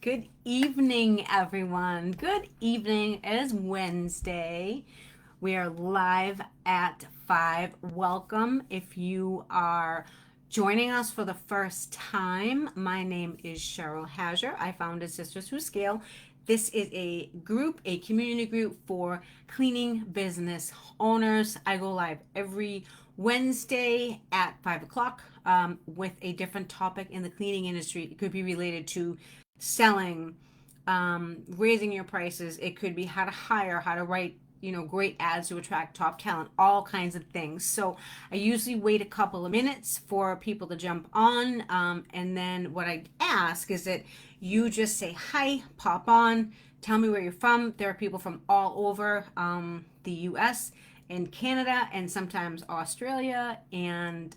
Good evening, everyone. Good evening. It is Wednesday. We are live at 5. Welcome. If you are joining us for the first time, my name is Cheryl Hazer. I founded Sisters Who Scale. This is a group, a community group for cleaning business owners. I go live every Wednesday at 5 o'clock with a different topic in the cleaning industry. It could be related to selling, raising your prices. It could be how to hire, how to write, great ads to attract top talent, all kinds of things. So I usually wait a couple of minutes for people to jump on. And then what I ask is that you just say hi, pop on, tell me where you're from. There are people from all over the US and Canada and sometimes Australia and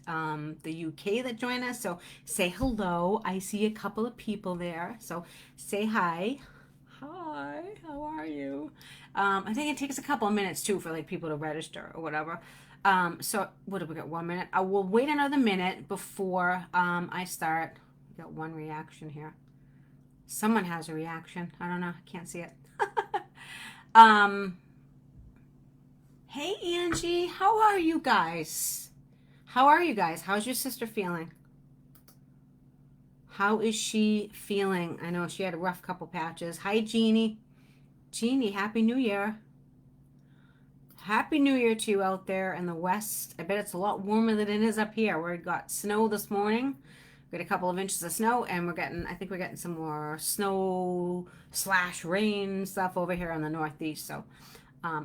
the UK that join us. So say hello. I see a couple of people there. So say hi. Hi, how are you? I think it takes a couple of minutes too for like people to register or whatever. So what do we got? 1 minute. I will wait another minute before I start. We got one reaction here. Someone has a reaction. I don't know. I can't see it. um, Hey Angie, how are you guys? How are you guys? How's your sister feeling? How is she feeling? I know she had a rough couple patches. Hi Jeannie. Jeannie, Happy New Year. Happy New Year to you out there in the West. I bet it's a lot warmer than it is up here. We got snow this morning. We got a couple of inches of snow, and I think we're getting some more snow / rain stuff over here in the Northeast. So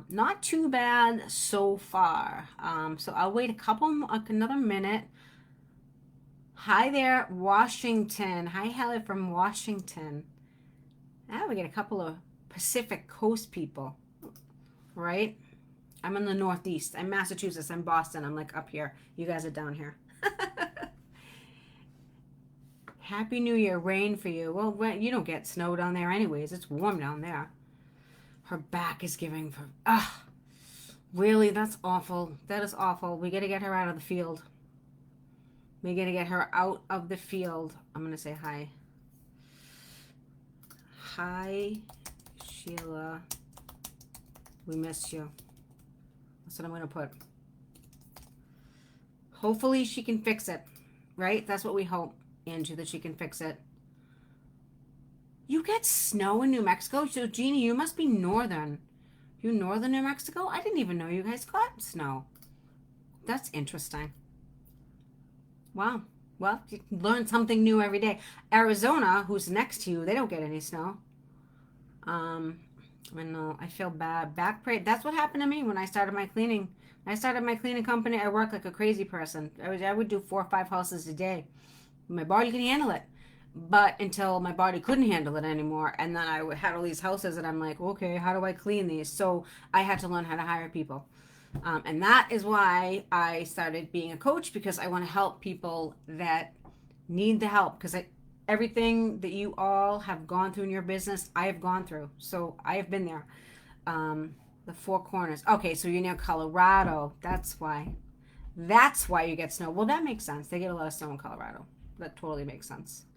not too bad so far. So I'll wait another minute. Hi there, Washington. Hi, Hallie from Washington. Now we get a couple of Pacific Coast people, right? I'm in the Northeast. I'm Massachusetts. I'm Boston. I'm like up here. You guys are down here. Happy New Year. Rain for you. Well, you don't get snow down there anyways. It's warm down there. Her back is giving for... really? That's awful. That is awful. We got to get her out of the field. We got to get her out of the field. I'm going to say hi. Hi, Sheila. We miss you. That's what I'm going to put. Hopefully she can fix it, right? That's what we hope, Angie, that she can fix it. You get snow in New Mexico? So, Jeannie, you must be northern. You northern New Mexico? I didn't even know you guys got snow. That's interesting. Wow. Well, you learn something new every day. Arizona, who's next to you, they don't get any snow. I know. I feel bad. Back pain. That's what happened to me when I started my cleaning. I started my cleaning company. I worked like a crazy person. I would do 4 or 5 houses a day. My body can handle it. But until my body couldn't handle it anymore, and then I had all these houses, and I'm like, okay, how do I clean these? So I had to learn how to hire people. And that is why I started being a coach, because I want to help people that need the help. Because everything that you all have gone through in your business, I have gone through. So I have been there. The 4 corners. Okay, so you're near Colorado. That's why. That's why you get snow. Well, that makes sense. They get a lot of snow in Colorado. That totally makes sense.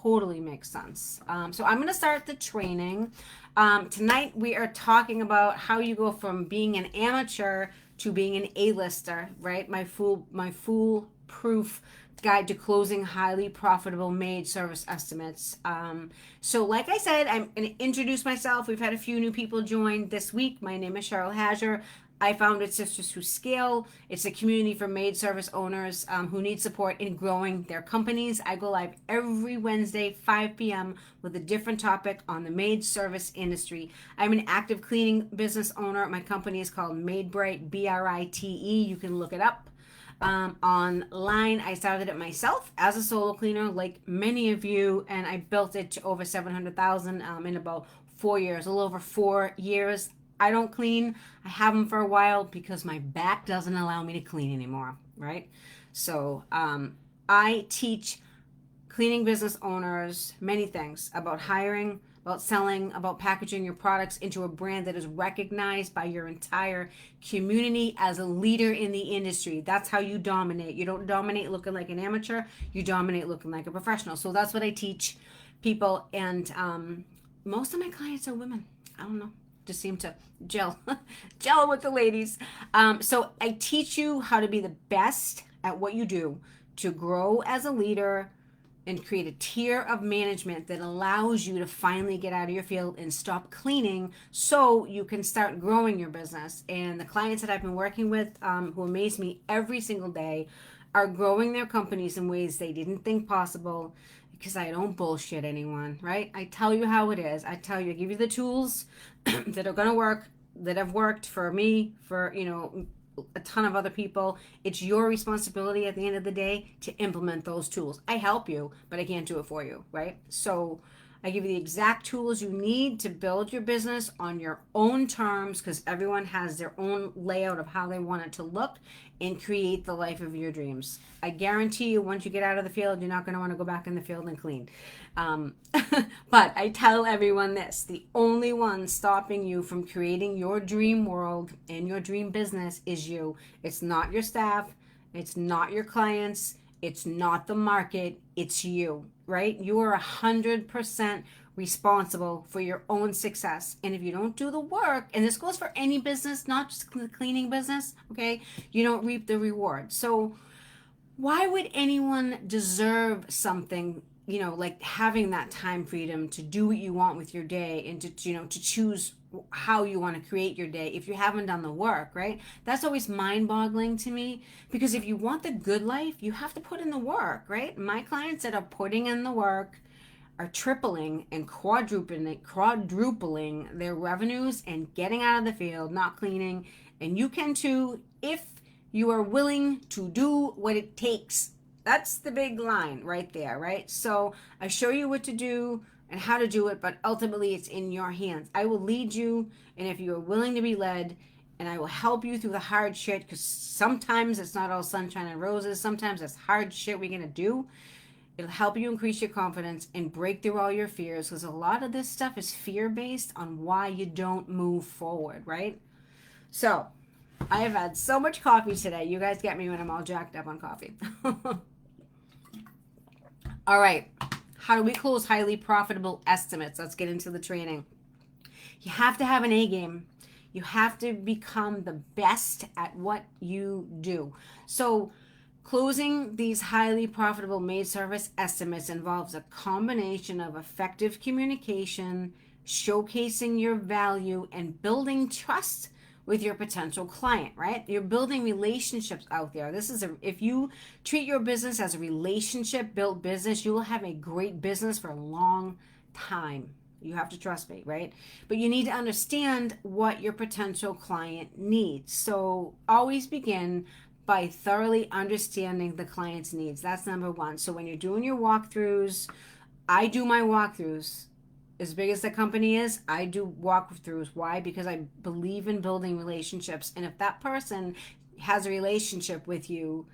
Totally makes sense. So I'm going to start the training. Tonight we are talking about how you go from being an amateur to being an A-lister, right? My foolproof guide to closing highly profitable maid service estimates. So like I said, I'm going to introduce myself. We've had a few new people join this week. My name is Cheryl Hazer. I founded Sisters Who Scale. It's a community for maid service owners who need support in growing their companies. I go live every Wednesday, 5 p.m. with a different topic on the maid service industry. I'm an active cleaning business owner. My company is called Maid, Brite. You can look it up online. I started it myself as a solo cleaner, like many of you, and I built it to over 700,000 in about 4 years, a little over 4 years. I don't clean. I haven't for a while because my back doesn't allow me to clean anymore, right? So I teach cleaning business owners many things about hiring, about selling, about packaging your products into a brand that is recognized by your entire community as a leader in the industry. That's how you dominate. You don't dominate looking like an amateur. You dominate looking like a professional. So that's what I teach. people, and most of my clients are women. I don't know, just seem to gel gel with the ladies. So I teach you how to be the best at what you do, to grow as a leader and create a tier of management that allows you to finally get out of your field and stop cleaning so you can start growing your business. And the clients that I've been working with, who amaze me every single day, are growing their companies in ways they didn't think possible, because I don't bullshit anyone, right? I tell you how it is. I tell you, I give you the tools that are going to work, that have worked for me, for, a ton of other people. It's your responsibility at the end of the day to implement those tools. I help you, but I can't do it for you, right? So I give you the exact tools you need to build your business on your own terms, because everyone has their own layout of how they want it to look, and create the life of your dreams. I guarantee you, once you get out of the field, you're not going to want to go back in the field and clean. Um, but I tell everyone this: the only one stopping you from creating your dream world and your dream business is you. It's not your staff, it's not your clients, it's not the market, it's you, right? You are 100% responsible for your own success. And if you don't do the work, and this goes for any business, not just the cleaning business, okay, you don't reap the reward. So why would anyone deserve something, like having that time freedom to do what you want with your day, and to choose how you want to create your day, if you haven't done the work, right? That's always mind boggling to me, because if you want the good life, you have to put in the work, right? My clients that are putting in the work are tripling and quadrupling their revenues and getting out of the field, not cleaning. And you can too, if you are willing to do what it takes. That's the big line right there, right? So I show you what to do and how to do it, but ultimately it's in your hands. I will lead you, and if you are willing to be led, and I will help you through the hard shit, because sometimes it's not all sunshine and roses. Sometimes it's hard shit we're going to do. It'll help you increase your confidence and break through all your fears, because a lot of this stuff is fear based on why you don't move forward, right? So I have had so much coffee today. You guys get me when I'm all jacked up on coffee. All right. How do we close highly profitable estimates? Let's get into the training. You have to have an A game. You have to become the best at what you do. So closing these highly profitable maid service estimates involves a combination of effective communication, showcasing your value, and building trust with your potential client, right? You're building relationships out there. If you treat your business as a relationship built business, you will have a great business for a long time. You have to trust me, right? But you need to understand what your potential client needs. So always begin by thoroughly understanding the client's needs. That's number one. So when you're doing your walkthroughs, I do my walkthroughs. As big as the company is, I do walkthroughs. Why? Because I believe in building relationships. And if that person has a relationship with you,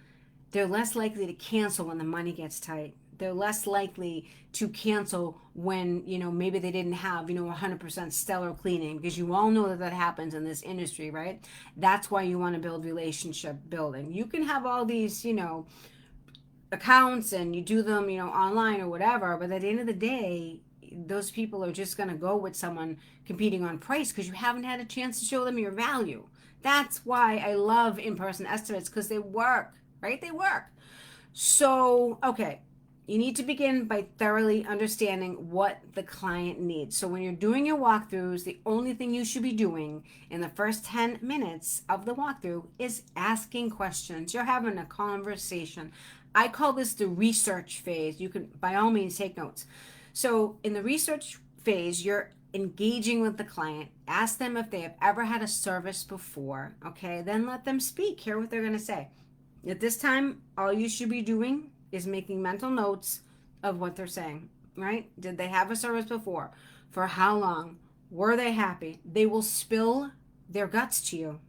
they're less likely to cancel when the money gets tight. They're less likely to cancel when, maybe they didn't have, 100% stellar cleaning, because you all know that happens in this industry, right? That's why you want to build relationship building. You can have all these, accounts, and you do them, online or whatever, but at the end of the day, those people are just going to go with someone competing on price, because you haven't had a chance to show them your value. That's why I love in-person estimates, because they work, right? They work. So, okay, you need to begin by thoroughly understanding what the client needs. So when you're doing your walkthroughs, the only thing you should be doing in the first 10 minutes of the walkthrough is asking questions. You're having a conversation. I call this the research phase. You can, by all means, take notes. So in the research phase, you're engaging with the client. Ask them if they have ever had a service before. Okay, then let them speak. Hear what they're going to say. At this time, all you should be doing is making mental notes of what they're saying, right? Did they have a service before? For how long? Were they happy? They will spill their guts to you.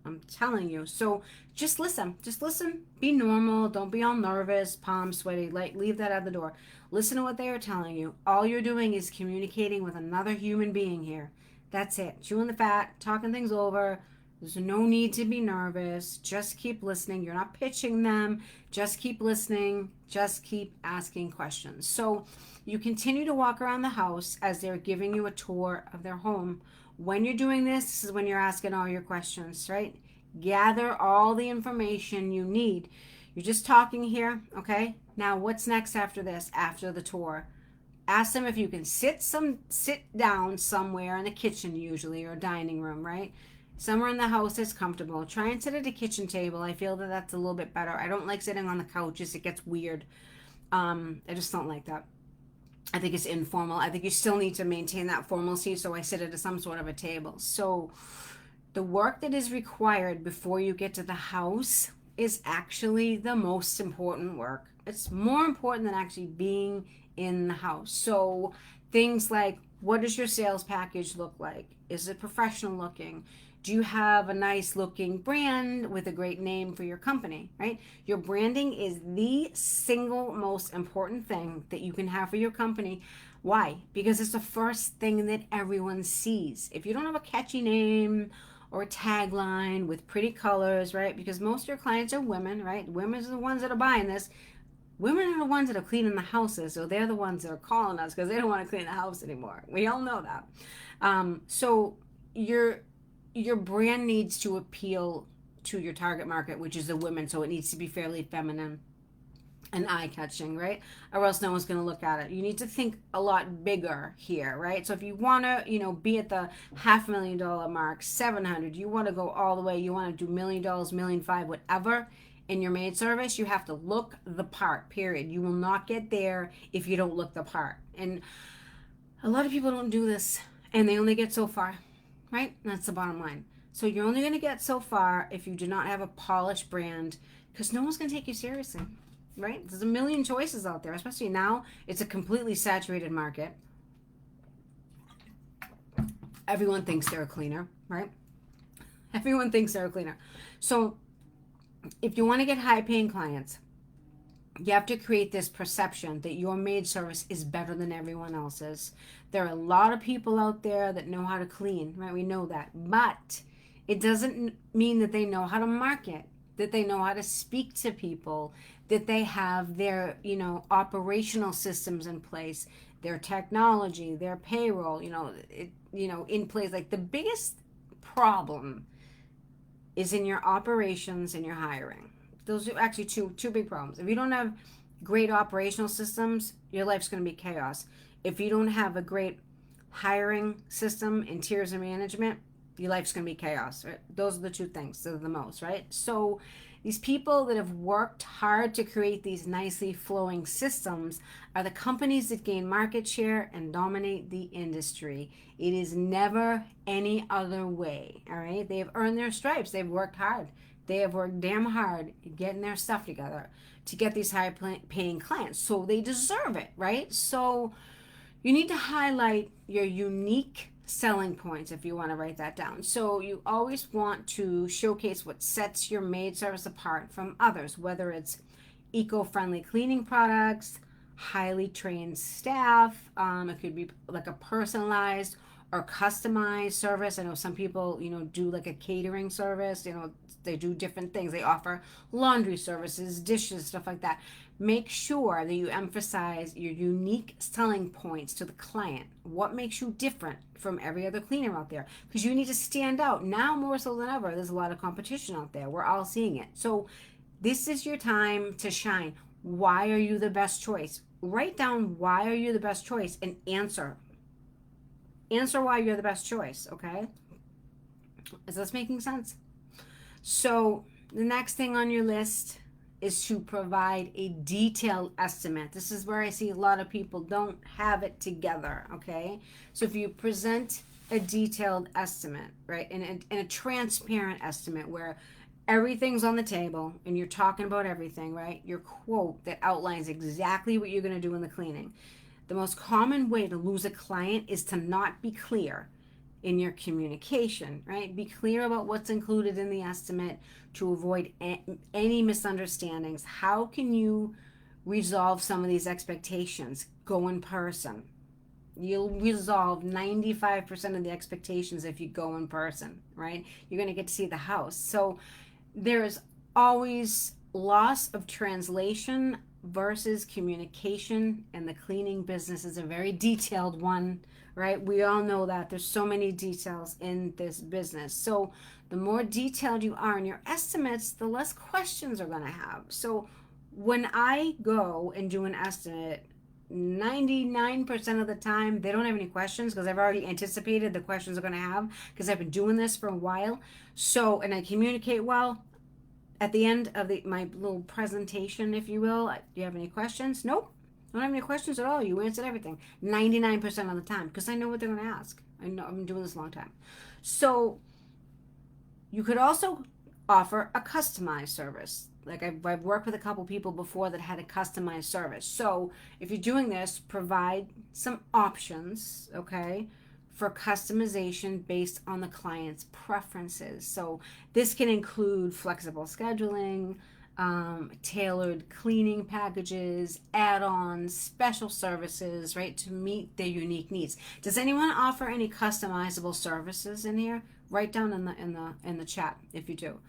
I'm telling you. So just listen. Just listen. Be normal. Don't be all nervous, palms sweaty. Like, leave that at the door. Listen to what they are telling you. All you're doing is communicating with another human being here. That's it. Chewing the fat, talking things over, There's no need to be nervous. Just keep listening. You're not pitching them. Just keep listening. Just keep asking questions. So you continue to walk around the house as they're giving you a tour of their home. When you're doing this, this is when you're asking all your questions, right? Gather all the information you need. You're just talking here, okay? Now, what's next after this, after the tour? Ask them if you can sit down somewhere in the kitchen, usually, or dining room, right? Somewhere in the house that's comfortable. Try and sit at a kitchen table. I feel that that's a little bit better. I don't like sitting on the couches. It gets weird. I just don't like that. I think it's informal. I think you still need to maintain that formalcy, so I sit at some sort of a table. So the work that is required before you get to the house is actually the most important work. It's more important than actually being in the house. So things like, what does your sales package look like? Is it professional looking? Do you have a nice looking brand with a great name for your company, right? Your branding is the single most important thing that you can have for your company. Why? Because it's the first thing that everyone sees. If you don't have a catchy name or a tagline with pretty colors, right? Because most of your clients are women, right? Women are the ones that are buying this. Women are the ones that are cleaning the houses, so they're the ones that are calling us because they don't want to clean the house anymore. We all know that. So your brand needs to appeal to your target market, which is the women. So it needs to be fairly feminine and eye-catching, right? Or else no one's going to look at it. You need to think a lot bigger here, right? So if you want to, be at the $500,000 mark, 700, you want to go all the way, you want to do $1,000,000, 1,500,000, whatever in your maid service, you have to look the part, period. You will not get there if you don't look the part. And a lot of people don't do this, and they only get so far, right? That's the bottom line. So you're only going to get so far if you do not have a polished brand, because no one's going to take you seriously, right? There's a million choices out there, especially now. It's a completely saturated market. Everyone thinks they're a cleaner, right? Everyone thinks they're a cleaner. So if you want to get high paying clients, you have to create this perception that your maid service is better than everyone else's. There are a lot of people out there that know how to clean, right? We know that. But it doesn't mean that they know how to market, that they know how to speak to people, that they have their, operational systems in place, their technology, their payroll, in place. Like, the biggest problem is in your operations and your hiring. Those are actually two big problems. If you don't have great operational systems, your life's going to be chaos. If you don't have a great hiring system and tiers of management, your life's going to be chaos. Right? Those are the two things that are the most, right? So these people that have worked hard to create these nicely flowing systems are the companies that gain market share and dominate the industry. It is never any other way, all right? They have earned their stripes. They've worked hard. They have worked damn hard getting their stuff together to get these high paying clients. So they deserve it, right? So you need to highlight your unique selling points if you want to write that down. So you always want to showcase what sets your maid service apart from others, whether it's eco-friendly cleaning products, highly trained staff. It could be like a personalized or customized service. I know some people, do like a catering service. They do different things. They offer laundry services, dishes, stuff like that. Make sure that you emphasize your unique selling points to the client. What makes you different from every other cleaner out there? Because you need to stand out. Now more so than ever, there's a lot of competition out there. We're all seeing it. So this is your time to shine. Why are you the best choice? Write down why are you the best choice and answer. Answer why you're the best choice, okay? Is this making sense? So the next thing on your list is to provide a detailed estimate. This is where I see a lot of people don't have it together, okay? So if you present a detailed estimate, right, and a transparent estimate where everything's on the table and you're talking about everything, right? Your quote that outlines exactly what you're going to do in the cleaning. The most common way to lose a client is to not be clear in your communication, right? Be clear about what's included in the estimate to avoid any misunderstandings. How can you resolve some of these expectations? Go in person. You'll resolve 95% of the expectations if you go in person, right? You're going to get to see the house. So there's always loss of translation versus communication, and the cleaning business is a very detailed one, right? We all know that there's so many details in this business. So the more detailed you are in your estimates, the less questions are going to have. So when I go and do an estimate, 99% of the time they don't have any questions because I've already anticipated the questions they're going to have because I've been doing this for a while. So, and I communicate well. At the end of my little presentation, if you will, do you have any questions? Nope. I don't have any questions at all. You answered everything 99% of the time because I know what they're going to ask. I know I've been doing this a long time. So you could also offer a customized service. Like I've worked with a couple people before that had a customized service. So if you're doing this, provide some options, okay, for customization based on the client's preferences. So this can include flexible scheduling, tailored cleaning packages, add-ons, special services, right, to meet their unique needs. Does anyone offer any customizable services in here? Write down in the chat if you do.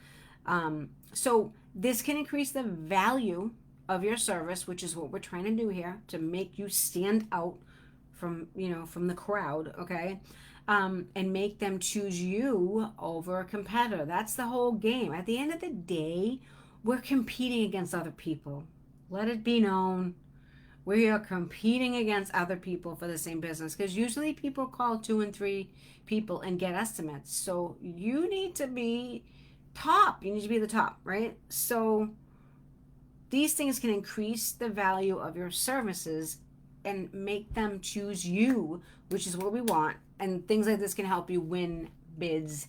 So this can increase the value of your service, which is what we're trying to do here to make you stand out from the crowd, okay? And make them choose you over a competitor. That's the whole game. At the end of the day, we're competing against other people. Let it be known. We are competing against other people for the same business because usually people call 2 and 3 people and get estimates. So you need to be top. You need to be the top, right? So these things can increase the value of your services and make them choose you, which is what we want. And things like this can help you win bids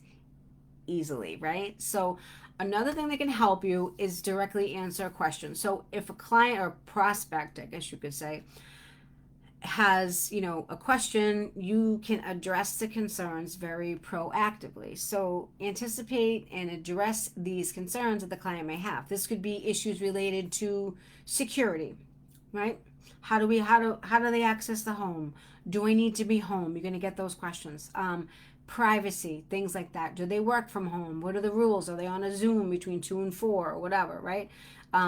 easily, right? So another thing that can help you is directly answer a question. So if a client or prospect, I guess you could say, has a question, you can address the concerns very proactively. So anticipate and address these concerns that the client may have. This could be issues related to security, right? How do they access the home? Do I need to be home? You're going to get those questions. Privacy, things like that. Do they work from home? What are the rules? Are they on a Zoom between 2 and 4 or whatever, right?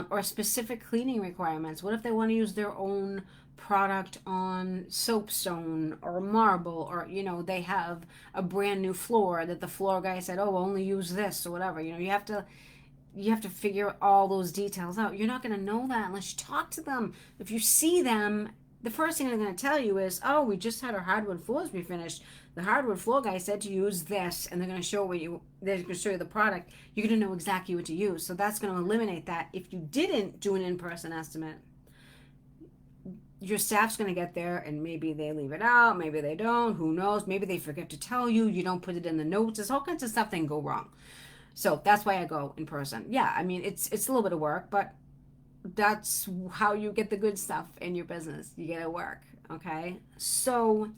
Or specific cleaning requirements. What if they want to use their own product on soapstone or marble, or they have a brand new floor that the floor guy said, oh, only use this or whatever. You have to figure all those details out. You're not going to know that unless you talk to them. If you see them, the first thing they're going to tell you is, oh, we just had our hardwood floors refinished. The hardwood floor guy said to use this, and they're going to show they're going to show you the product. You're going to know exactly what to use. So that's going to eliminate that. If you didn't do an in-person estimate, your staff's going to get there and maybe they leave it out, maybe they don't, who knows, maybe they forget to tell you, you don't put it in the notes. There's all kinds of stuff that can go wrong. So that's why I go in person. Yeah, I mean, it's a little bit of work, but that's how you get the good stuff in your business. You get to work, okay? So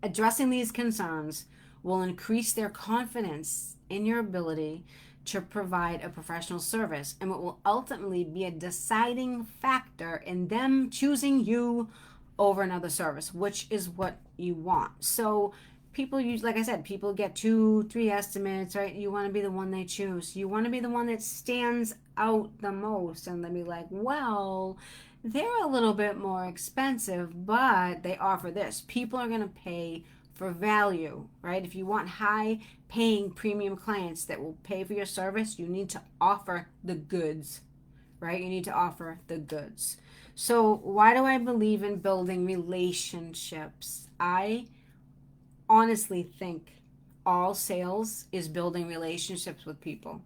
addressing these concerns will increase their confidence in your ability to provide a professional service, and what will ultimately be a deciding factor in them choosing you over another service, which is what you want. So people use, like I said, people get 2-3 estimates, right? You want to be the one they choose. You want to be the one that stands out the most, and then be like, well, they're a little bit more expensive, but they offer this. People are going to pay for value, right? If you want high paying premium clients that will pay for your service, you need to offer the goods, right? You need to offer the goods. So why do I believe in building relationships? I honestly think all sales is building relationships with people,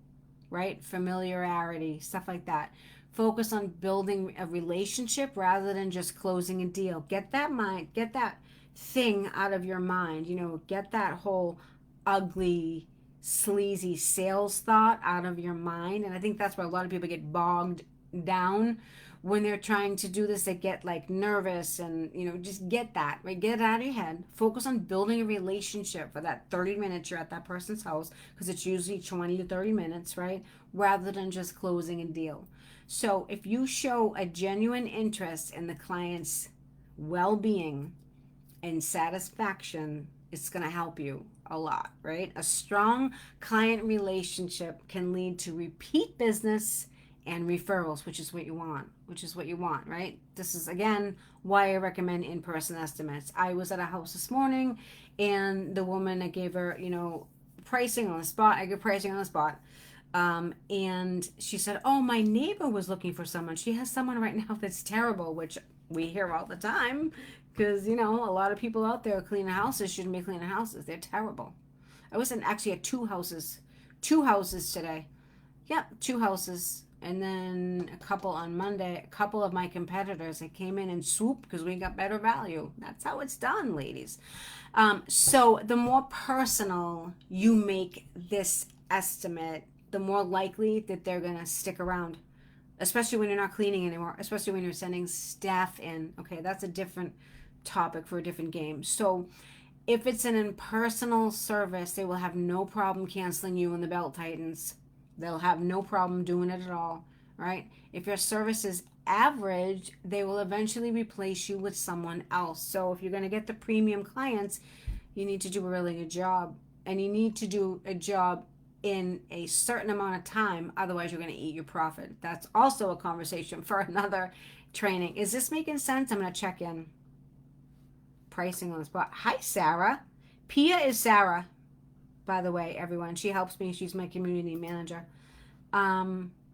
right? Familiarity, stuff like that. Focus on building a relationship rather than just closing a deal. Get that thing out of your mind. Get that whole ugly, sleazy sales thought out of your mind. And I think that's where a lot of people get bogged down when they're trying to do this. They get like nervous and just get that, right? Get it out of your head. Focus on building a relationship for that 30 minutes you're at that person's house, because it's usually 20 to 30 minutes, right? Rather than just closing a deal. So if you show a genuine interest in the client's well-being and satisfaction, it's going to help you a lot, right? A strong client relationship can lead to repeat business and referrals, which is what you want, right? This is again why I recommend in-person estimates. I was at a house this morning, and the woman, I gave her, pricing on the spot. I give pricing on the spot. And she said, "Oh, my neighbor was looking for someone. She has someone right now that's terrible," which we hear all the time, because a lot of people out there cleaning houses shouldn't be cleaning houses. They're terrible. I was actually at two houses today. Yep, two houses. And then a couple on Monday. A couple of my competitors that came in and swooped because we got better value. That's how it's done, ladies. So the more personal you make this estimate, the more likely that they're going to stick around, especially when you're not cleaning anymore, especially when you're sending staff in. Okay, that's a different topic for a different game. So if it's an impersonal service, they will have no problem canceling you when the belt tightens. They'll have no problem doing it at all, right? If your service is average, they will eventually replace you with someone else. So if you're going to get the premium clients, you need to do a really good job. And you need to do a job in a certain amount of time. Otherwise, you're going to eat your profit. That's also a conversation for another training. Is this making sense? I'm going to check in. Pricing on the spot. Hi, Sarah. Pia is Sarah, by the way, everyone. She helps me. She's my community manager.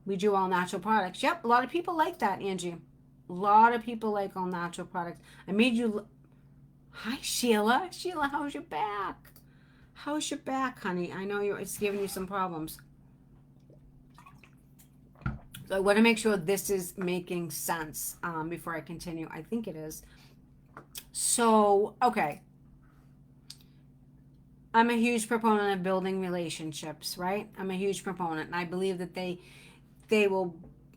We do all natural products. Yep, a lot of people like that, Angie. A lot of people like all natural products. I made you... Hi, Sheila. Sheila, how's your back? How's your back, honey? I know it's giving you some problems. So I want to make sure this is making sense before I continue. I think it is. So, okay. I'm a huge proponent of building relationships, right? I'm a huge proponent. And I believe that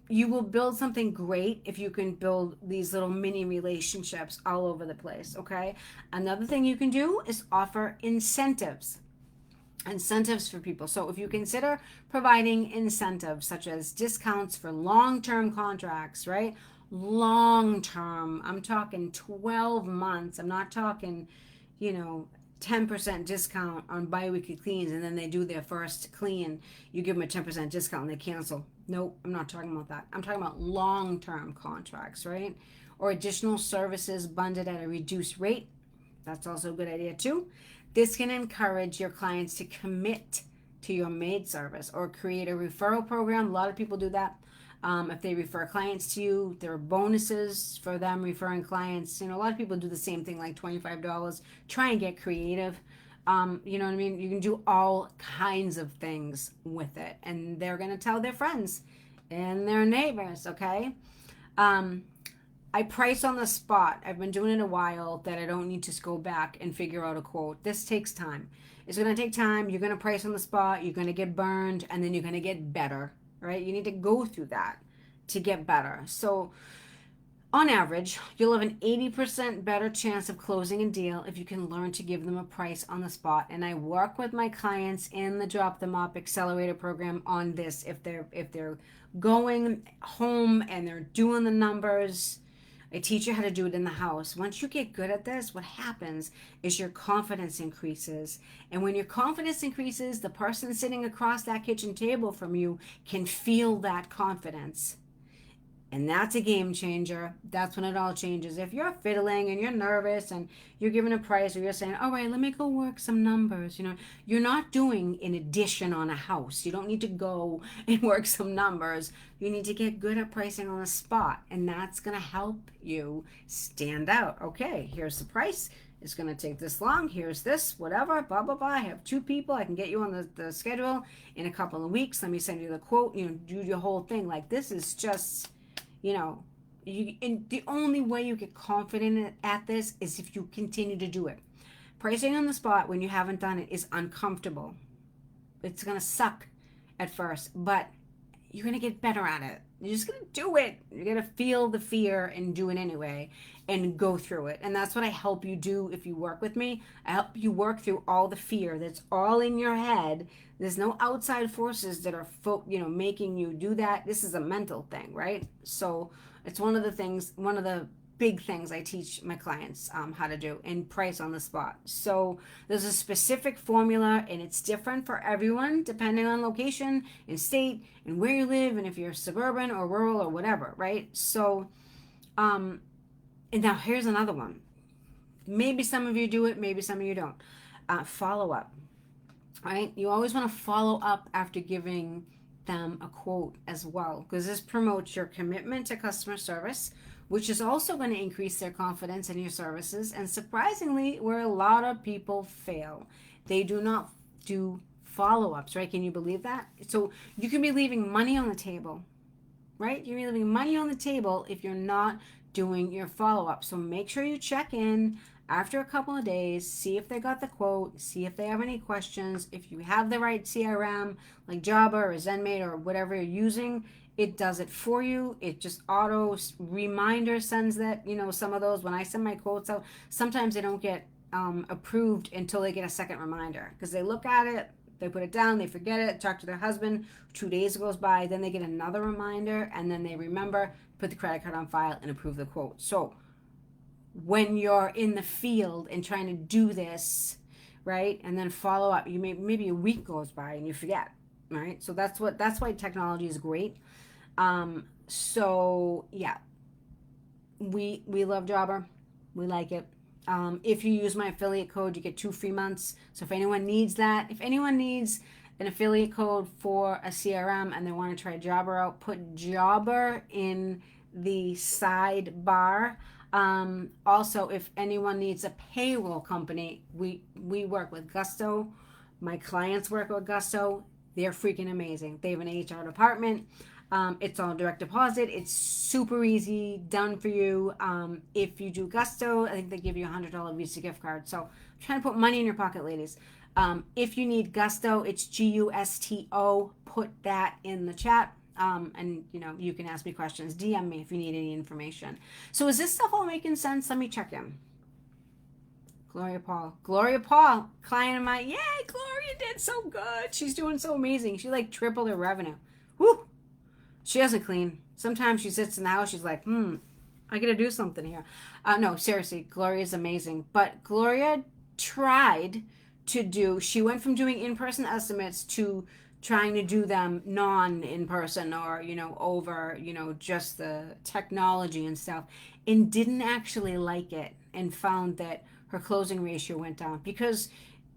you will build something great if you can build these little mini relationships all over the place, okay? Another thing you can do is offer incentives for people. So if you consider providing incentives such as discounts for long-term contracts, right? Long-term, I'm talking 12 months. I'm not talking, 10% discount on bi-weekly cleans, and then they do their first clean, you give them a 10% discount and they cancel. Nope, I'm not talking about that. I'm talking about long-term contracts, right? Or additional services bundled at a reduced rate. That's also a good idea too. This can encourage your clients to commit to your Maid service or create a referral program. A lot of people do that. If they refer clients to you, there are bonuses for them referring clients. A lot of people do the same thing, like $25. Try and get creative. You know what I mean? You can do all kinds of things with it. And they're going to tell their friends and their neighbors, okay? I price on the spot. I've been doing it a while that I don't need to go back and figure out a quote. This takes time. It's going to take time. You're going to price on the spot. You're going to get burned, and then you're going to get better. Right? You need to go through that to get better. So on average, you'll have an 80% better chance of closing a deal if you can learn to give them a price on the spot. And I work with my clients in the Drop Them Up Accelerator program on this. If they're going home and they're doing the numbers, I teach you how to do it in the house. Once you get good at this, what happens is your confidence increases. And when your confidence increases, the person sitting across that kitchen table from you can feel that confidence. And that's a game changer. That's when it all changes. If you're fiddling and you're nervous and you're giving a price, or you're saying, all right, let me go work some numbers. You're not doing an addition on a house. You don't need to go and work some numbers. You need to get good at pricing on the spot. And that's going to help you stand out. Okay, here's the price. It's going to take this long. Here's this, whatever, blah, blah, blah. I have 2 people. I can get you on the schedule in a couple of weeks. Let me send you the quote. Do your whole thing. Like, this is just... and the only way you get confident at this is if you continue to do it. Pricing on the spot when you haven't done it is uncomfortable. It's going to suck at first, but you're going to get better at it. You're just going to do it. You're going to feel the fear and do it anyway and go through it. And that's what I help you do if you work with me. I help you work through all the fear that's all in your head. There's no outside forces that are making you do that. This is a mental thing, right? So it's one of the big things I teach my clients how to do and price on the spot. So there's a specific formula, and it's different for everyone depending on location and state and where you live, and if you're suburban or rural or whatever, right? So, and now here's another one. Maybe some of you do it, maybe some of you don't. Follow up, right? You always want to follow up after giving them a quote as well, because this promotes your commitment to customer service, which is also going to increase their confidence in your services. And surprisingly, where a lot of people fail, they do not do follow-ups, right? Can you believe that? So you can be leaving money on the table, right? You're leaving money on the table if you're not doing your follow-up. So make sure you check in after a couple of days, see if they got the quote, see if they have any questions. If you have the right CRM, like Jabber or ZenMaid or whatever you're using, it does it for you. It just auto reminder sends that, some of those, when I send my quotes out, sometimes they don't get approved until they get a second reminder, because they look at it, they put it down, they forget it, talk to their husband, 2 days goes by, then they get another reminder, and then they remember, put the credit card on file, and approve the quote. So when you're in the field and trying to do this, right, and then follow up, maybe a week goes by and you forget, right? So that's why technology is great. So yeah, we love Jobber, we like it. If you use my affiliate code, you get 2 free months. So if anyone needs that, if anyone needs an affiliate code for a CRM and they want to try Jobber out, put Jobber in the sidebar. Also, if anyone needs a payroll company, we work with Gusto. My clients work with Gusto. They're freaking amazing. They have an HR department. It's all direct deposit. It's super easy, done for you. If you do Gusto, I think they give you a $100 Visa gift card. So I'm trying to put money in your pocket, ladies. If you need Gusto, it's Gusto. Put that in the chat. And you can ask me questions. DM me if you need any information. So is this stuff all making sense? Let me check in. Gloria Paul, client of mine. Yay, Gloria did so good. She's doing so amazing. She like tripled her revenue. Woo! She doesn't clean. Sometimes she sits in the house. She's like, I gotta do something here. No, seriously, Gloria's amazing. But Gloria tried to do. She went from doing in-person estimates to trying to do them non-in-person, or over just the technology and stuff, and didn't actually like it, and found that her closing ratio went down, because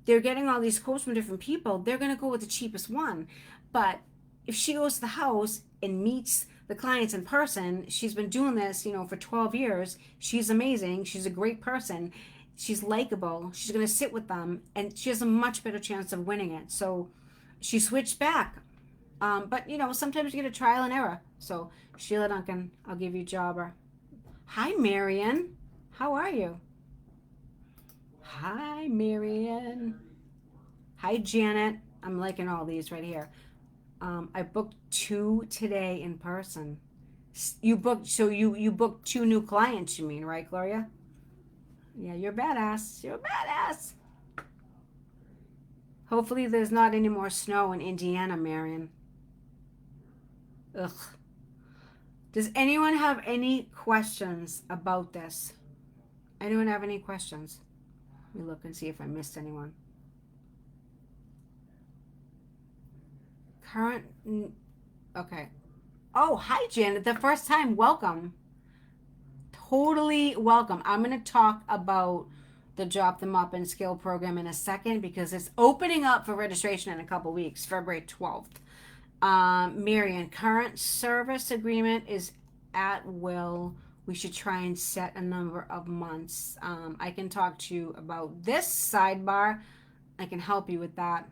they're getting all these quotes from different people. They're going to go with the cheapest one. But if she goes to the house and meets the clients in person, she's been doing this for 12 years. She's amazing. She's a great person. She's likable. She's going to sit with them, and she has a much better chance of winning it. So she switched back. But sometimes you get a trial and error. So Sheila Duncan, I'll give you Jobber. Hi, Marion. How are you? Hi, Marion. Hi, Janet. I'm liking all these right here. I booked 2 today in person. You booked 2 new clients, you mean, right, Gloria? Yeah, you're badass. You're badass. Hopefully there's not any more snow in Indiana, Marion. Ugh. Does anyone have any questions about this? Anyone have any questions? Let me look and see if I missed anyone. Okay. Oh, hi, Janet. The first time. Welcome. Totally welcome. I'm going to talk about the Drop Them Up and Skill program in a second, because it's opening up for registration in a couple weeks, February 12th. Marion, current service agreement is at will. We should try and set a number of months. I can talk to you about this sidebar. I can help you with that.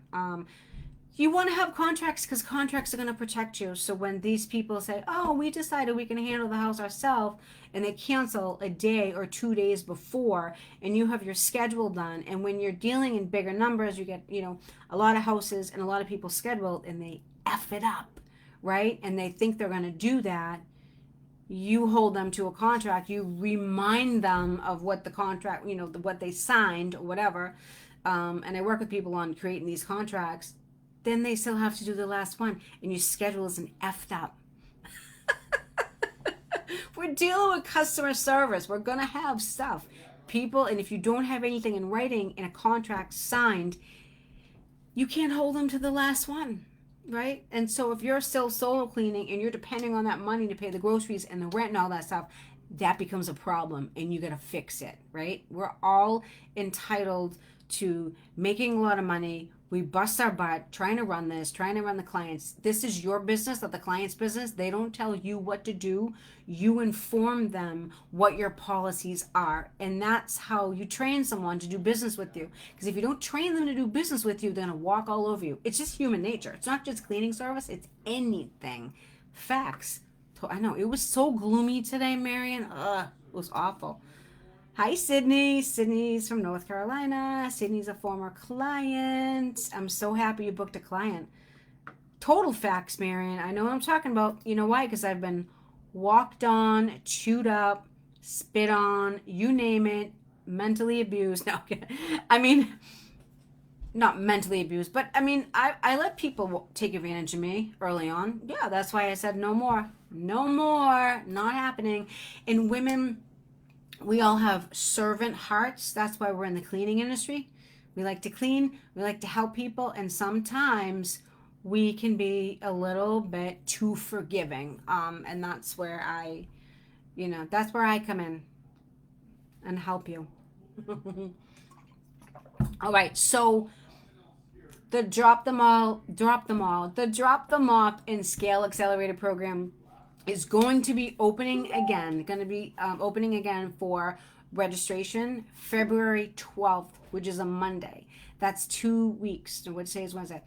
You want to have contracts, because contracts are going to protect you. So when these people say, oh, we decided we can handle the house ourselves, and they cancel a day or 2 days before, and you have your schedule done, and when you're dealing in bigger numbers, you get, a lot of houses and a lot of people scheduled, and they F it up, right? And they think they're going to do that. You hold them to a contract. You remind them of what the contract, what they signed or whatever. And I work with people on creating these contracts. Then they still have to do the last one, and your schedule isn't effed up. We're dealing with customer service. We're going to have stuff. People, and if you don't have anything in writing in a contract signed, you can't hold them to the last one, right? And so if you're still solo cleaning and you're depending on that money to pay the groceries and the rent and all that stuff, that becomes a problem and you got to fix it, right? We're all entitled to making a lot of money. We bust our butt trying to run this, trying to run the clients. This is your business, not the client's business. They don't tell you what to do. You inform them what your policies are. And that's how you train someone to do business with you. Because if you don't train them to do business with you, they're going to walk all over you. It's just human nature. It's not just cleaning service, it's anything. Facts. I know. It was so gloomy today, Marion. Ugh, it was awful. Hi, Sydney. Sydney's from North Carolina. Sydney's a former client. I'm so happy you booked a client. Total facts, Marion. I know what I'm talking about. You know why? Because I've been walked on, chewed up, spit on, you name it, mentally abused. No, I mean, not mentally abused, but I mean, I let people take advantage of me early on. Yeah, that's why I said no more. No more. Not happening. And women, we all have servant hearts. That's why we're in the cleaning industry. We like to clean. We like to help people. And sometimes we can be a little bit too forgiving. And that's where that's where I come in and help you. All right. So the Drop Them All, the Drop Them Off and Scale Accelerator program is going to be opening again. Opening again for registration February 12th, which is a Monday. That's 2 weeks. What day is Wednesday?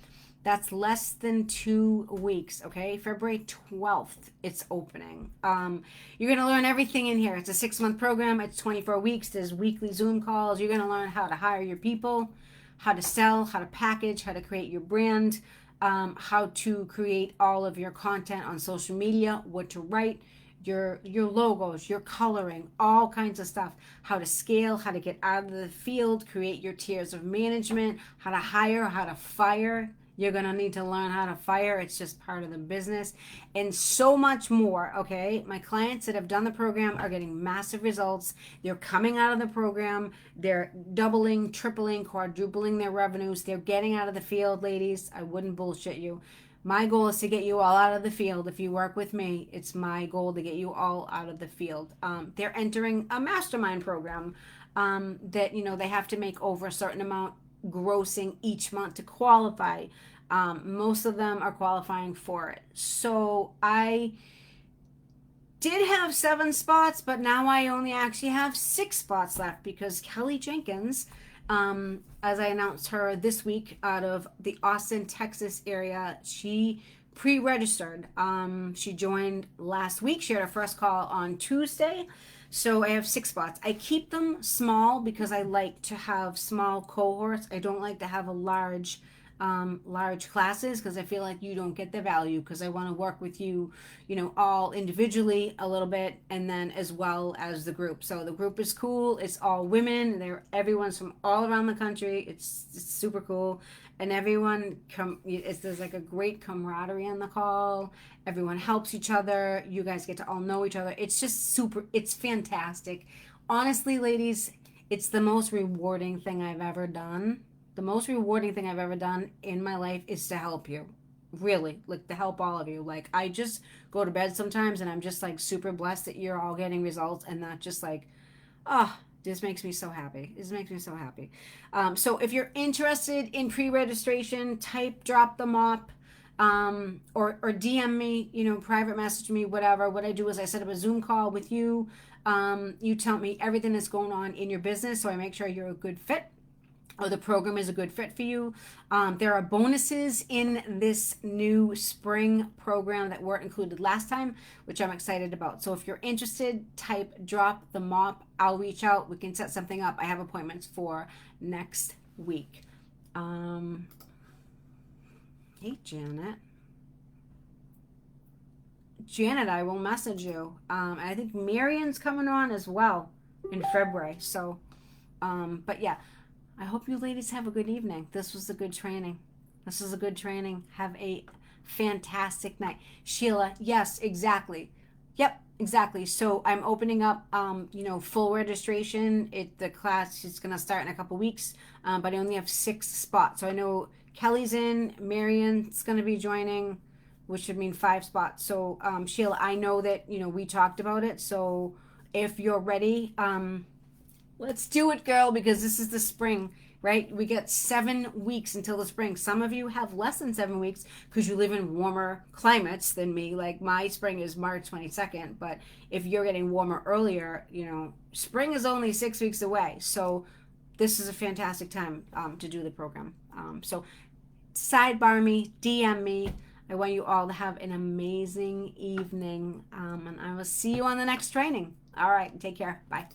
That's less than 2 weeks, okay? February 12th, it's opening. You're going to learn everything in here. It's a 6-month program. It's 24 weeks. There's weekly Zoom calls. You're going to learn how to hire your people, how to sell, how to package, how to create your brand, how to create all of your content on social media, what to write, your logos, your coloring, all kinds of stuff, how to scale, how to get out of the field, create your tiers of management, how to hire, how to fire. You're going to need to learn how to fire. It's just part of the business and so much more, okay? My clients that have done the program are getting massive results. They're coming out of the program. They're doubling, tripling, quadrupling their revenues. They're getting out of the field, ladies. I wouldn't bullshit you. My goal is to get you all out of the field. If you work with me, it's my goal to get you all out of the field. They're entering a mastermind program that, they have to make over a certain amount grossing each month to qualify. Most of them are qualifying for it. So I did have 7 spots, but now I only actually have 6 spots left because Kelly Jenkins, as I announced her this week out of the Austin, Texas area, she pre-registered. She joined last week. She had her first call on Tuesday. So I have 6 spots. I keep them small because I like to have small cohorts. I don't like to have a large classes because I feel like you don't get the value, because I want to work with you, all individually a little bit, and then as well as the group. So the group is cool. It's all women. Everyone's from all around the country. It's super cool. And everyone there's like a great camaraderie on the call. Everyone helps each other. You guys get to all know each other. It's just it's fantastic. Honestly, ladies, it's the most rewarding thing I've ever done. The most rewarding thing I've ever done in my life is to help you. Really, like to help all of you. Like I just go to bed sometimes and I'm just like super blessed that you're all getting results, and not just like, this makes me so happy. This makes me so happy. So if you're interested in pre-registration, type Drop Them Off, or DM me, private message me, whatever. What I do is I set up a Zoom call with you. You tell me everything that's going on in your business, so I make sure you're a good fit, or the program is a good fit for you. There are bonuses in this new spring program that weren't included last time, which I'm excited about. So if you're interested, type Drop Them Off. I'll reach out. We can set something up. I have appointments for next week. Hey, Janet. Janet, I will message you. And I think Marion's coming on as well in February. So, but yeah. I hope you ladies have a good evening. This was a good training. Have a fantastic night. Sheila, yes, exactly. Yep, Exactly. So I'm opening up, full registration. The class is going to start in a couple weeks, but I only have 6 spots. So I know Kelly's in, Marion's going to be joining, which should mean 5 spots. So Sheila, I know that we talked about it. So if you're ready, let's do it, girl, because this is the spring, right? We got 7 weeks until the spring. Some of you have less than 7 weeks because you live in warmer climates than me. Like my spring is March 22nd, but if you're getting warmer earlier, spring is only 6 weeks away. So this is a fantastic time to do the program. So sidebar me, DM me. I want you all to have an amazing evening, and I will see you on the next training. All right, take care. Bye.